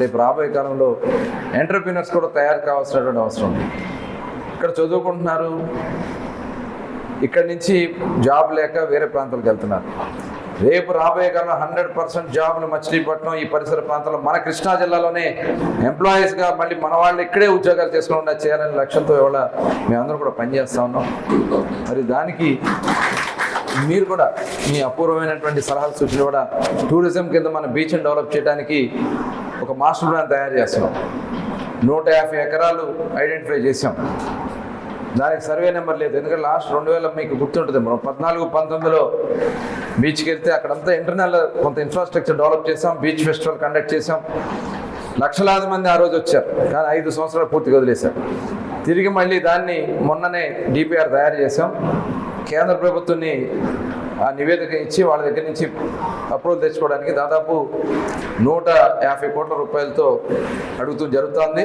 రేపు రాబోయే కాలంలో ఎంటర్‌ప్రెన్యూర్స్ కూడా తయారు కావాల్సినటువంటి అవసరం ఉంది. ఇక్కడ చదువుకుంటున్నారు, ఇక్కడి నుంచి జాబ్ లేక వేరే ప్రాంతాలకు వెళ్తున్నారు. రేపు రాబోయే కాలంలో 100% జాబ్లు మచిలీపట్నం ఈ పరిసర ప్రాంతాల్లో మన కృష్ణా జిల్లాలోనే ఎంప్లాయీస్గా మళ్ళీ మన వాళ్ళు ఇక్కడే ఉద్యోగాలు చేసుకుండా చేయాలనే లక్ష్యంతో ఇవాళ మేమందరం కూడా పనిచేస్తూ ఉన్నాం. మరి దానికి మీరు కూడా మీ అపూర్వమైనటువంటి సలహాలు సూచనలు కూడా టూరిజం కింద మన బీచ్ని డెవలప్ చేయడానికి ఒక మాస్టర్ ప్లాన్ తయారు చేస్తున్నాం. 150 ఎకరాలు ఐడెంటిఫై చేసాం. దానికి సర్వే నెంబర్ లేదు, ఎందుకంటే లాస్ట్ 2000 మీకు గుర్తుంటుంది, మనం 14-19లో బీచ్కి వెళ్తే అక్కడంతా ఇంటర్నల్ కొంత ఇన్ఫ్రాస్ట్రక్చర్ డెవలప్ చేసాం, బీచ్ ఫెస్టివల్ కండక్ట్ చేసాం. లక్షలాది మంది ఆ రోజు వచ్చారు, కానీ 5 సంవత్సరాలు పూర్తిగా వదిలేశారు. తిరిగి మళ్ళీ దాన్ని మొన్ననే డిపిఆర్ తయారు చేసాం. కేంద్ర ప్రభుత్వాన్ని ఆ నివేదిక ఇచ్చి వాళ్ళ దగ్గర నుంచి అప్రూవల్ తెచ్చుకోవడానికి దాదాపు 150 కోట్ల రూపాయలతో అడుగుతూ జరుగుతుంది.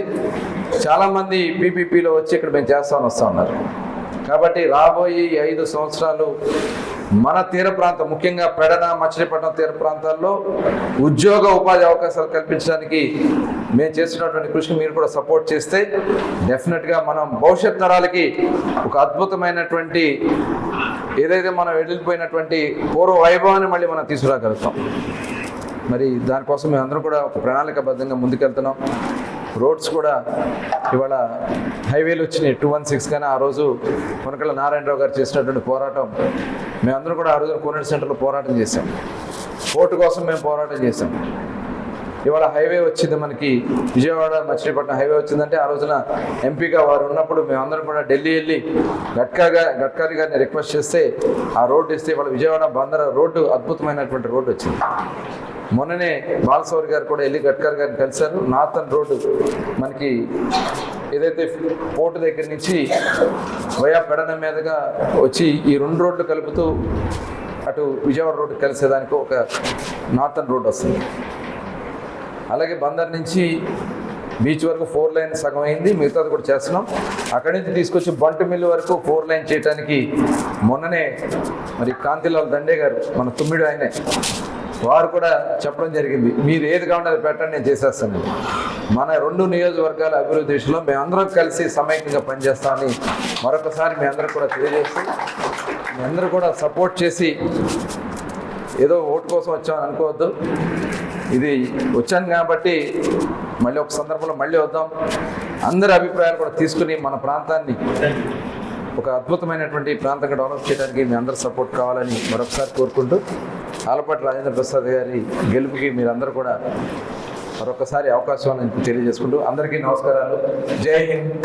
చాలామంది పీపీపీలో వచ్చి ఇక్కడ మేము చేస్తామని వస్తూ ఉన్నారు. కాబట్టి రాబోయే 5 సంవత్సరాలు మన తీర ప్రాంతం, ముఖ్యంగా పెడన మచిలీపట్నం తీర ప్రాంతాల్లో ఉద్యోగ ఉపాధి అవకాశాలు కల్పించడానికి మేము చేస్తున్నటువంటి కృషికి మీరు కూడా సపోర్ట్ చేస్తే డెఫినెట్గా మనం భవిష్యత్ తరాలకి ఒక అద్భుతమైనటువంటి ఏదైతే మనం వెళ్ళిపోయినటువంటి పూర్వ వైభవాన్ని మళ్ళీ మనం తీసుకురాగలుగుతాం. మరి దానికోసం మేము అందరం కూడా ఒక ప్రణాళికాబద్ధంగా ముందుకెళ్తున్నాం. రోడ్స్ కూడా ఇవాళ హైవేలు వచ్చినాయి 216, కానీ ఆ రోజు కొనకళ్ళ నారాయణరావు గారు చేసినటువంటి పోరాటం మేమందరం కూడా ఆ రోజు కోనేటి సెంటర్లో పోరాటం చేశాం. పోర్టు కోసం మేము పోరాటం చేశాం. ఇవాళ హైవే వచ్చింది, మనకి విజయవాడ మచిలీపట్నం హైవే వచ్చిందంటే ఆ రోజున ఎంపీగా వారు ఉన్నప్పుడు మేమందరం కూడా ఢిల్లీ వెళ్ళి గడ్కరీ గారిని రిక్వెస్ట్ చేస్తే ఆ రోడ్డు ఇస్తే ఇవాళ విజయవాడ బందర రోడ్డు అద్భుతమైనటువంటి రోడ్డు వచ్చింది. మొన్ననే బాలసౌరి గారు కూడా వెళ్ళి గడ్కరీ గారిని కలిశారు. నార్థన్ రోడ్డు మనకి ఏదైతే పోర్టు దగ్గర నుంచి వయా పెడన మీదుగా వచ్చి ఈ 2 రోడ్లు కలుపుతూ అటు విజయవాడ రోడ్డు కలిసేదానికి ఒక నార్థన్ రోడ్డు వస్తుంది. అలాగే బందర్ నుంచి బీచ్ వరకు 4 లైన్ సగం అయింది, మిగతాది కూడా చేస్తున్నాం. అక్కడి నుంచి తీసుకొచ్చి బంటు మిల్లు వరకు 4 లైన్ చేయడానికి మొన్ననే మరి కాంతిలాల్ దండే గారు, మన తుమ్మిడు ఆయనే, వారు కూడా చెప్పడం జరిగింది, మీరు ఏది కావాలంటే అది పెట్టండి, నేను చేసేస్తాను. మన 2 నియోజకవర్గాల అభివృద్ధి విషయంలో మేమందరం కలిసి సమైక్యంగా పనిచేస్తామని మరొకసారి మీ అందరూ కూడా తెలియజేస్తూ, మీ అందరూ కూడా సపోర్ట్ చేసి ఏదో ఓటు కోసం వచ్చామని అనుకోవద్దు. ఇది వచ్చాను కాబట్టి మళ్ళీ ఒక సందర్భంలో మళ్ళీ వద్దాం. అందరి అభిప్రాయాలు కూడా తీసుకుని మన ప్రాంతాన్ని ఒక అద్భుతమైనటువంటి ప్రాంతంగా డెవలప్ చేయడానికి మీ అందరూ సపోర్ట్ కావాలని మరొకసారి కోరుకుంటూ, ఆలపాటి రాజేంద్ర ప్రసాద్ గారి గెలుపుకి మీరందరూ కూడా మరొకసారి అవకాశం తెలియజేసుకుంటూ అందరికీ నమస్కారాలు. జై హింద్.